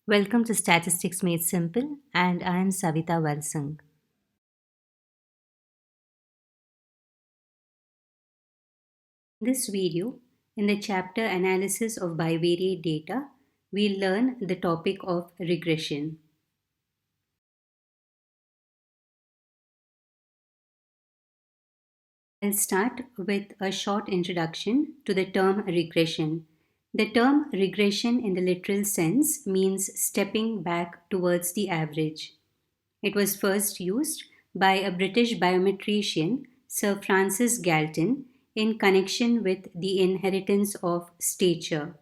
Welcome to Statistics Made Simple, and I am Savita Valsang. In this video, in the chapter Analysis of Bivariate Data, we'll learn the topic of regression. I'll start with a short introduction to the term regression. The term regression in the literal sense means stepping back towards the average. It was first used by a British biometrician, Sir Francis Galton, in connection with the inheritance of stature.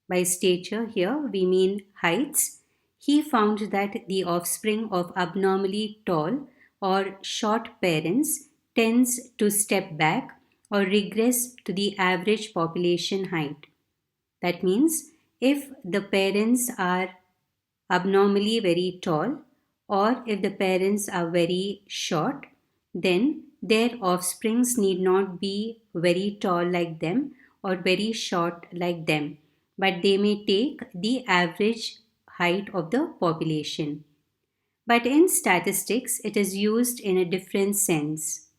By stature, here we mean heights. He found that the offspring of abnormally tall or short parents tends to step back or regress to the average population height. That means if the parents are abnormally very tall, or if the parents are very short, then their offsprings need not be very tall like them or very short like them, but they may take the average height of the population. But in statistics, it is used in a different sense.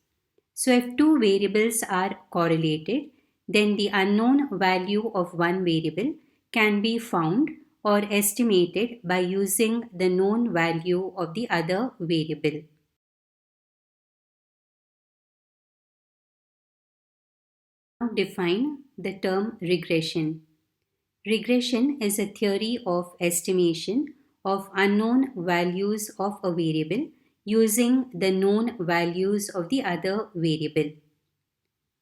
So, if two variables are correlated, then the unknown value of one variable can be found or estimated by using the known value of the other variable. Now, define the term regression. Regression is a theory of estimation of unknown values of a variable using the known values of the other variable.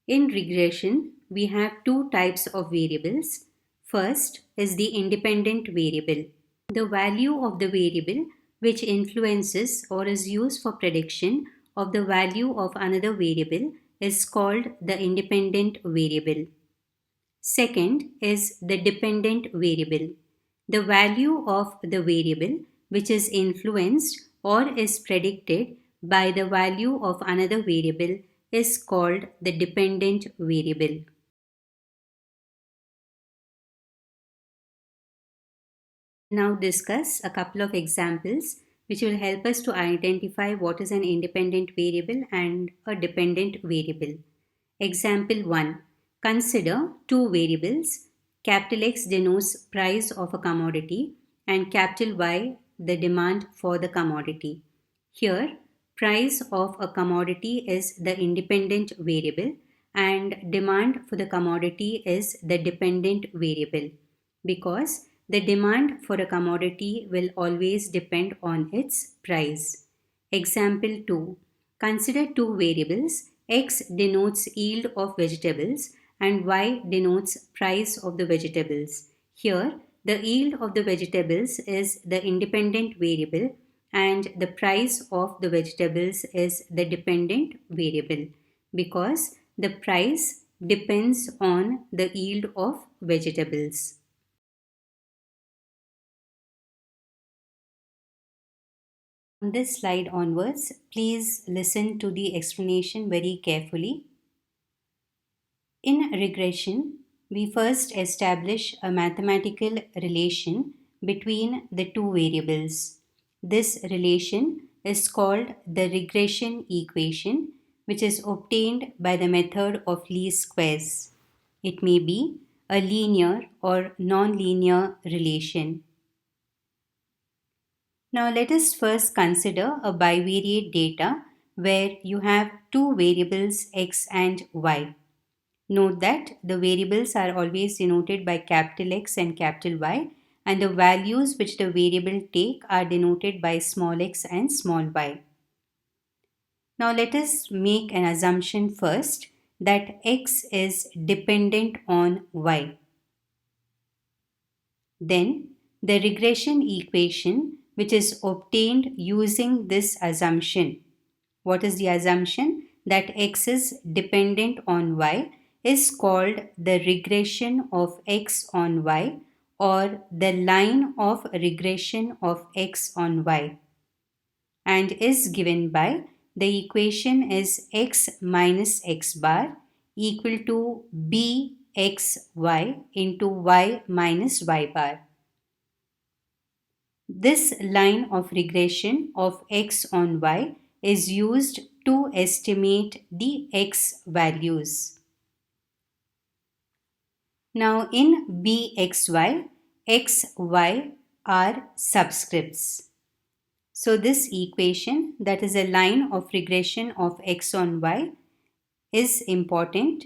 In regression, we have two types of variables. First is the independent variable, the value of the variable which influences or is used for prediction of the value of another variable is called the independent variable. Second is the dependent variable, the value of the variable which is influenced or is predicted by the value of another variable is called the dependent variable. Now discuss a couple of examples which will help us to identify what is an independent variable and a dependent variable. Example 1. Consider two variables. Capital X denotes price of a commodity and capital Y the demand for the commodity. Here, price of a commodity is the independent variable and demand for the commodity is the dependent variable because the demand for a commodity will always depend on its price. Example 2. Consider two variables. X denotes yield of vegetables and Y denotes price of the vegetables. Here, the yield of the vegetables is the independent variable and the price of the vegetables is the dependent variable because the price depends on the yield of vegetables. From this slide onwards, please listen to the explanation very carefully. In regression, we first establish a mathematical relation between the two variables. This relation is called the regression equation, which is obtained by the method of least squares. It may be a linear or non-linear relation. Now let us first consider a bivariate data where you have two variables x and y. Note that the variables are always denoted by capital X and capital Y and the values which the variable take are denoted by small x and small y. Now let us make an assumption first that x is dependent on y. Then the regression equation which is obtained using this assumption. What is the assumption? That x is dependent on y is called the regression of x on y or the line of regression of x on y and is given by the equation is x minus x bar equal to bxy into y minus y bar. This line of regression of x on y is used to estimate the x values. Now in bxy, x, y are subscripts. So this equation, that is a line of regression of x on y, is important.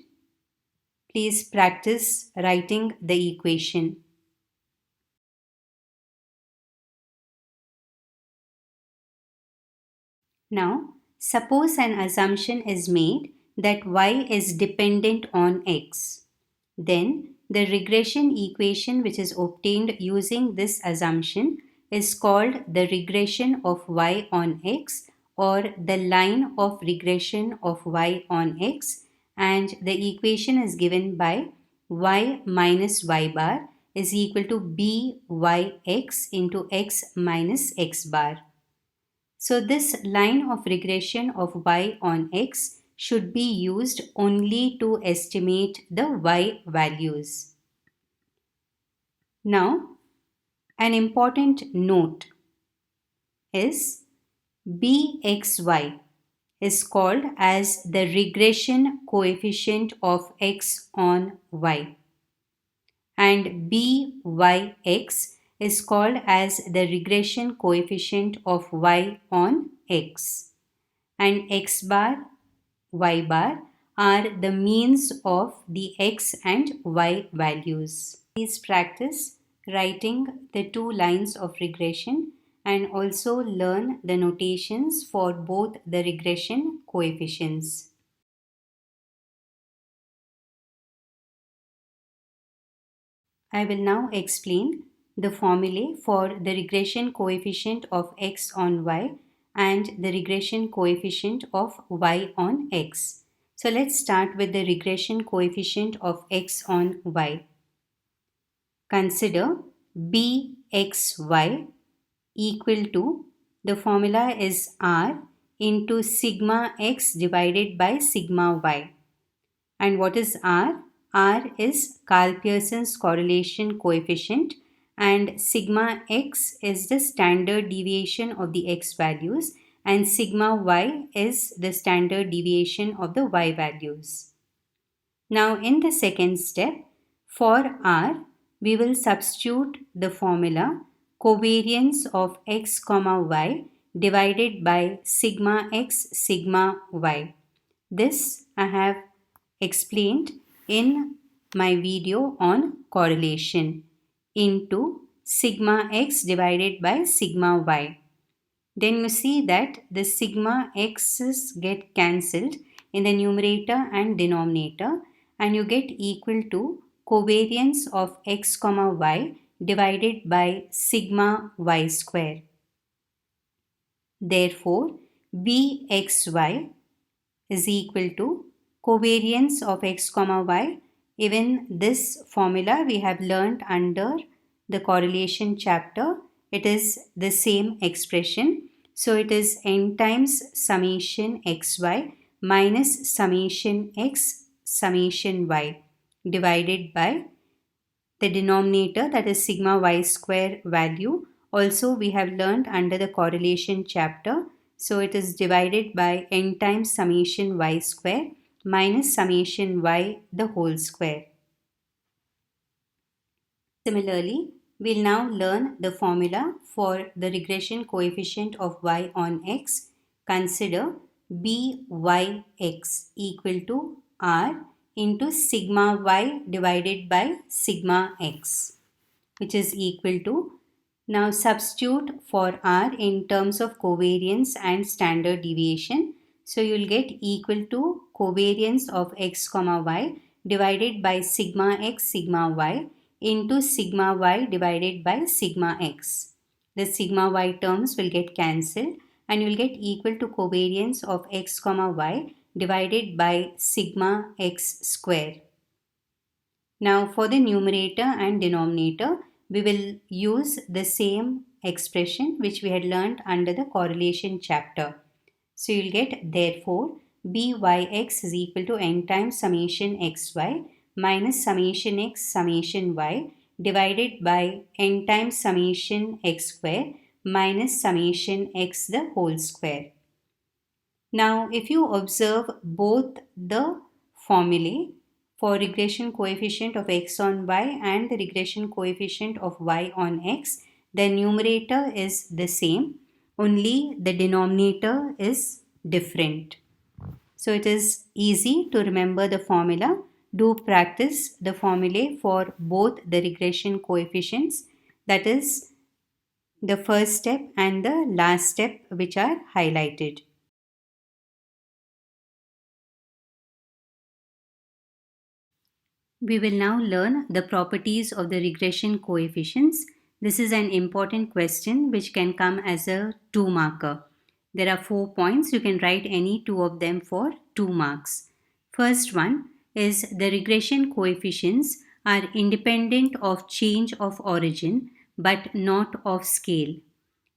Please practice writing the equation. Now, suppose an assumption is made that y is dependent on x. Then, the regression equation which is obtained using this assumption is called the regression of y on x, or the line of regression of y on x, and the equation is given by y minus y bar is equal to byx into x minus x bar. So this line of regression of y on x should be used only to estimate the y values. Now, an important note is bxy is called as the regression coefficient of x on y, and byx is called as the regression coefficient of y on x, and x bar, y bar are the means of the x and y values. Please practice writing the two lines of regression and also learn the notations for both the regression coefficients. I will now explain the formulae for the regression coefficient of x on y and the regression coefficient of y on x. So let's start with the regression coefficient of x on y. Consider bxy equal to, the formula is r into sigma x divided by sigma y. And what is r? R is Karl-Pearson's correlation coefficient, and sigma x is the standard deviation of the x values, and sigma y is the standard deviation of the y values. Now in the second step, for r, we will substitute the formula covariance of x comma y divided by sigma x sigma y. This I have explained in my video on correlation into sigma x divided by sigma y. Then you see that the sigma x's get cancelled in the numerator and denominator, and you get equal to covariance of x comma y divided by sigma y square. Therefore, bxy is equal to covariance of x comma y. Even this formula we have learnt under the correlation chapter. It is the same expression. So it is n times summation xy minus summation x summation y divided by the denominator, that is sigma y square value. Also we have learnt under the correlation chapter. So it is divided by n times summation y square minus summation y the whole square. Similarly, we'll now learn the formula for the regression coefficient of y on x. Consider byx equal to r into sigma y divided by sigma x, which is equal to, now substitute for r in terms of covariance and standard deviation. So you'll get equal to covariance of x comma y divided by sigma x sigma y into sigma y divided by sigma x. The sigma y terms will get cancelled and you'll get equal to covariance of x comma y divided by sigma x square. Now for the numerator and denominator, we will use the same expression which we had learnt under the correlation chapter. So you'll get, therefore, byx is equal to n times summation xy minus summation x summation y divided by n times summation x square minus summation x the whole square. Now, if you observe both the formulae for regression coefficient of x on y and the regression coefficient of y on x, the numerator is the same, only the denominator is different. So it is easy to remember the formula. Do practice the formulae for both the regression coefficients, that is the first step and the last step, which are highlighted. We will now learn the properties of the regression coefficients. This is an important question which can come as a 2 marker. There are 4 points. You can write any two of them for 2 marks. First one is the regression coefficients are independent of change of origin but not of scale.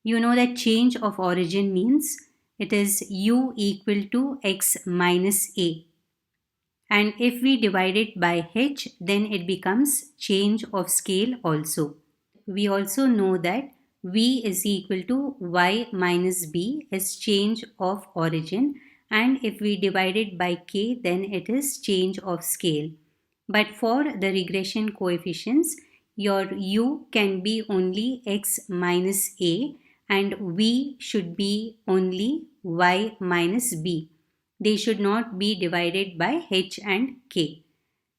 You know that change of origin means it is u equal to x minus a. And if we divide it by h, then it becomes change of scale also. We also know that v is equal to y minus b is change of origin, and if we divide it by k, then it is change of scale. But for the regression coefficients, your u can be only x minus a and v should be only y minus b. They should not be divided by h and k.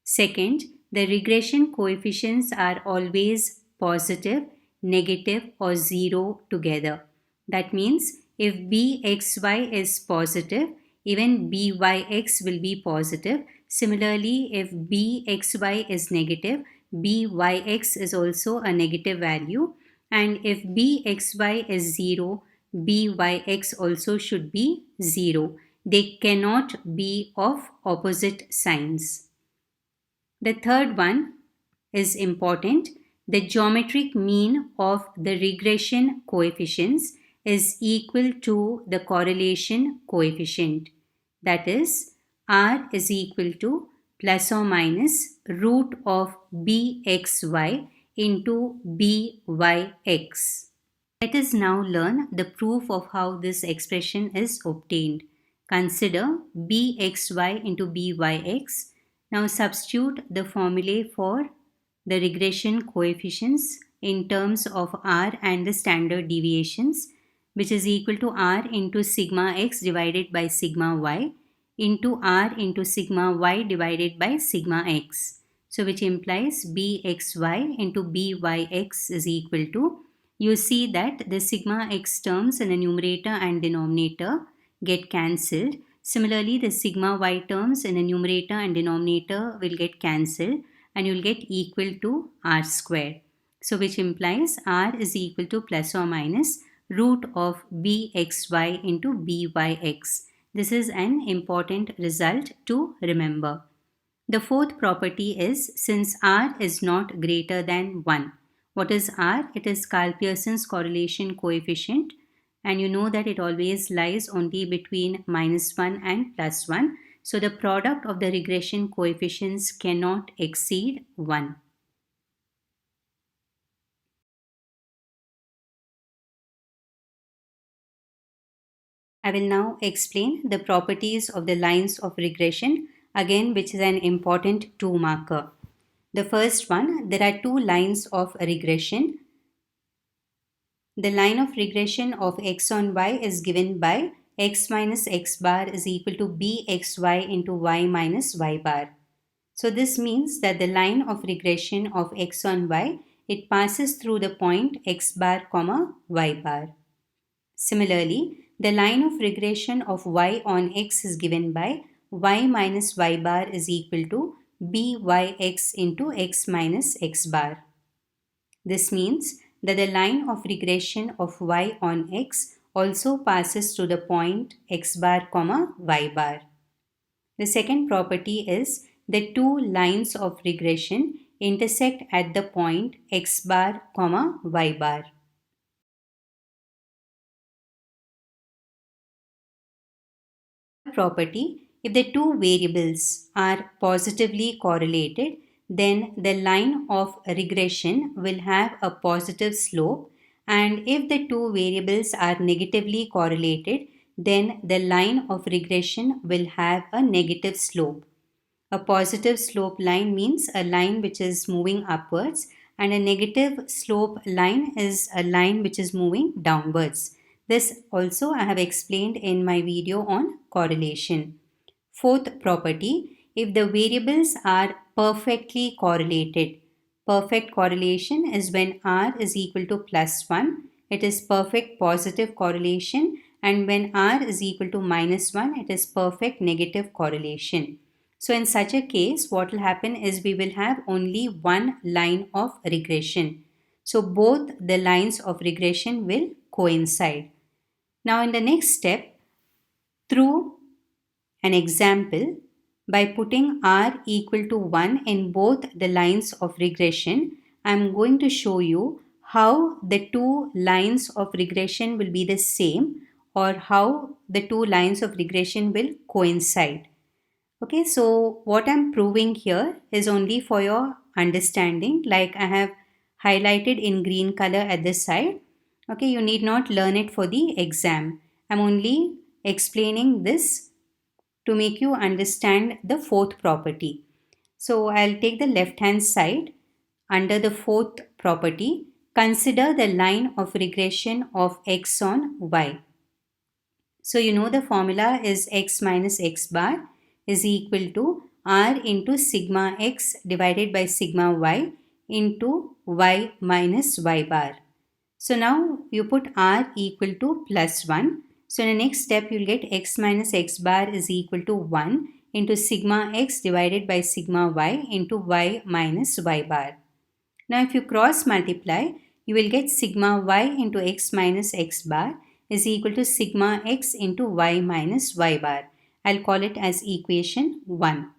Second, the regression coefficients are always positive, negative or 0 together. That means if bxy is positive, even byx will be positive. Similarly, if bxy is negative, byx is also a negative value. And if bxy is 0, byx also should be 0. They cannot be of opposite signs. The third one is important. The geometric mean of the regression coefficients is equal to the correlation coefficient. That is, R is equal to plus or minus root of bxy into byx. Let us now learn the proof of how this expression is obtained. Consider bxy into byx. Now substitute the formulae for the regression coefficients in terms of r and the standard deviations, which is equal to r into sigma x divided by sigma y into r into sigma y divided by sigma x. So which implies bxy into byx is equal to, you see that the sigma x terms in the numerator and denominator get cancelled. Similarly, the sigma y terms in the numerator and denominator will get cancelled and you will get equal to r square. So which implies r is equal to plus or minus root of bxy into byx. This is an important result to remember. The fourth property is, since r is not greater than 1. What is r? It is Karl-Pearson's correlation coefficient, and you know that it always lies only between minus 1 and plus 1. So the product of the regression coefficients cannot exceed 1. I will now explain the properties of the lines of regression, again which is an important 2 marker. The first one, there are 2 lines of regression. The line of regression of x on y is given by x minus x bar is equal to bxy into y minus y bar. So this means that the line of regression of x on y, it passes through the point x bar comma y bar. Similarly, the line of regression of y on x is given by y minus y bar is equal to byx into x minus x bar. This means that the line of regression of y on x also passes through the point x bar comma y bar. The second property is the 2 lines of regression intersect at the point x bar comma y bar. Property, if the 2 variables are positively correlated, then the line of regression will have a positive slope, and if the two variables are negatively correlated, then the line of regression will have a negative slope. A positive slope line means a line which is moving upwards, and a negative slope line is a line which is moving downwards. This also I have explained in my video on correlation. Fourth property, if the variables are perfectly correlated. Perfect correlation is when R is equal to plus 1. It is perfect positive correlation, and when R is equal to minus 1, it is perfect negative correlation. So in such a case, what will happen is we will have only one line of regression. So both the lines of regression will coincide. Now in the next step, through an example, by putting R equal to 1 in both the lines of regression, I am going to show you how the two lines of regression will be the same, or how the two lines of regression will coincide. Okay, so what I'm proving here is only for your understanding, like I have highlighted in green color at this side. Okay, you need not learn it for the exam. I'm only explaining this to make you understand the fourth property. So I'll take the left hand side. Under the fourth property, consider the line of regression of x on y. So you know the formula is x minus x bar is equal to r into sigma x divided by sigma y into y minus y bar. So now you put r equal to plus 1. So in the next step, you'll get x minus x bar is equal to 1 into sigma x divided by sigma y into y minus y bar. Now if you cross multiply, you will get sigma y into x minus x bar is equal to sigma x into y minus y bar. I'll call it as equation 1.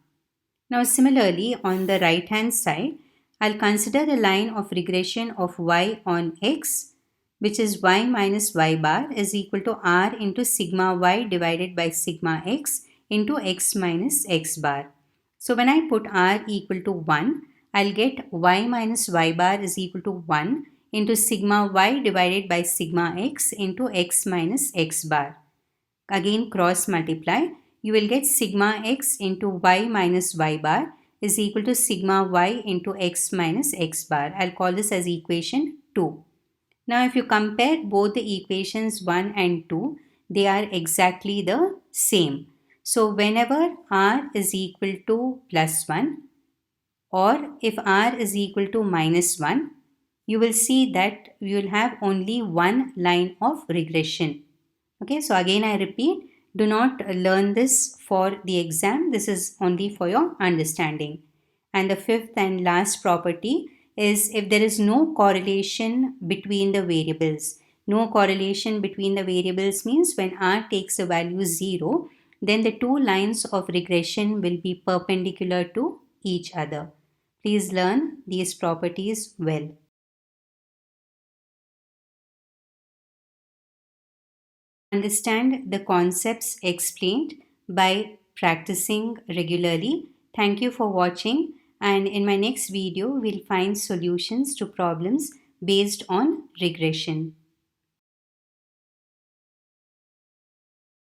Now similarly, on the right hand side, I'll consider the line of regression of y on x, which is y minus y bar is equal to r into sigma y divided by sigma x into x minus x bar. So when I put r equal to 1, I'll get y minus y bar is equal to 1 into sigma y divided by sigma x into x minus x bar. Again cross multiply, you will get sigma x into y minus y bar is equal to sigma y into x minus x bar. I'll call this as equation 2. Now if you compare both the equations 1 and 2, they are exactly the same. So whenever r is equal to plus 1 or if r is equal to minus 1, you will see that you will have only one line of regression. Okay, so again I repeat, do not learn this for the exam. This is only for your understanding. And the fifth and last property is if there is no correlation between the variables. No correlation between the variables means when r takes a value 0, then the two lines of regression will be perpendicular to each other. Please learn these properties well. Understand the concepts explained by practicing regularly. Thank you for watching, and in my next video we'll find solutions to problems based on regression.